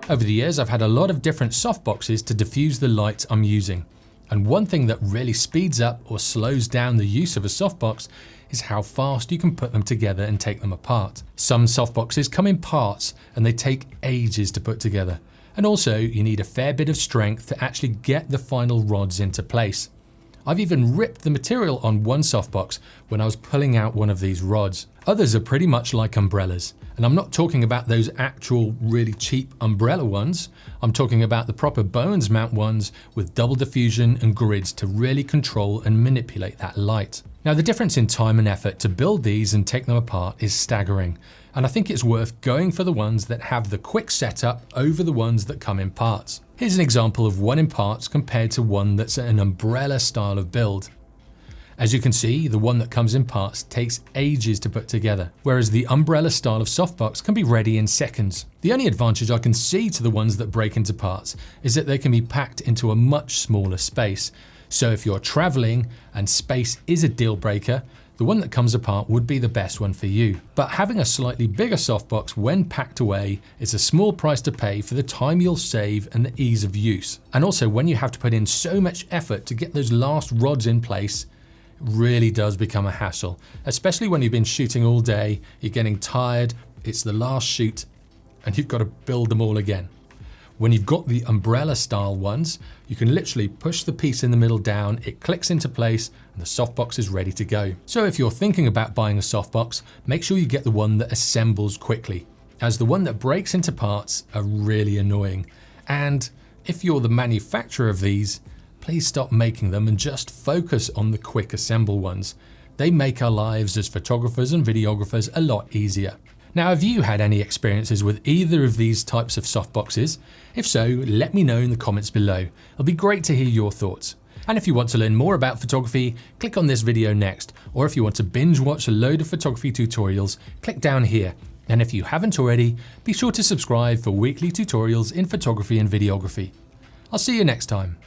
Over the years, I've had a lot of different softboxes to diffuse the light I'm using. And one thing that really speeds up or slows down the use of a softbox is how fast you can put them together and take them apart. Some softboxes come in parts and they take ages to put together. And also you need a fair bit of strength to actually get the final rods into place. I've even ripped the material on one softbox when I was pulling out one of these rods. Others are pretty much like umbrellas. And I'm not talking about those actual really cheap umbrella ones. I'm talking about the proper Bones mount ones with double diffusion and grids to really control and manipulate that light. Now the difference in time and effort to build these and take them apart is staggering. And I think it's worth going for the ones that have the quick setup over the ones that come in parts. Here's an example of one in parts compared to one that's an umbrella style of build. As you can see, the one that comes in parts takes ages to put together, whereas the umbrella style of softbox can be ready in seconds. The only advantage I can see to the ones that break into parts is that they can be packed into a much smaller space. So if you're traveling and space is a deal breaker, the one that comes apart would be the best one for you. But having a slightly bigger softbox when packed away is a small price to pay for the time you'll save and the ease of use. And also when you have to put in so much effort to get those last rods in place, it really does become a hassle, especially when you've been shooting all day, you're getting tired, it's the last shoot, and you've got to build them all again. When you've got the umbrella style ones, you can literally push the piece in the middle down, it clicks into place, and the softbox is ready to go. So if you're thinking about buying a softbox, make sure you get the one that assembles quickly, as the one that breaks into parts are really annoying. And if you're the manufacturer of these, please stop making them and just focus on the quick assemble ones. They make our lives as photographers and videographers a lot easier. Now, have you had any experiences with either of these types of softboxes? If so, let me know in the comments below. It'll be great to hear your thoughts. And if you want to learn more about photography, click on this video next. Or if you want to binge watch a load of photography tutorials, click down here. And if you haven't already, be sure to subscribe for weekly tutorials in photography and videography. I'll see you next time.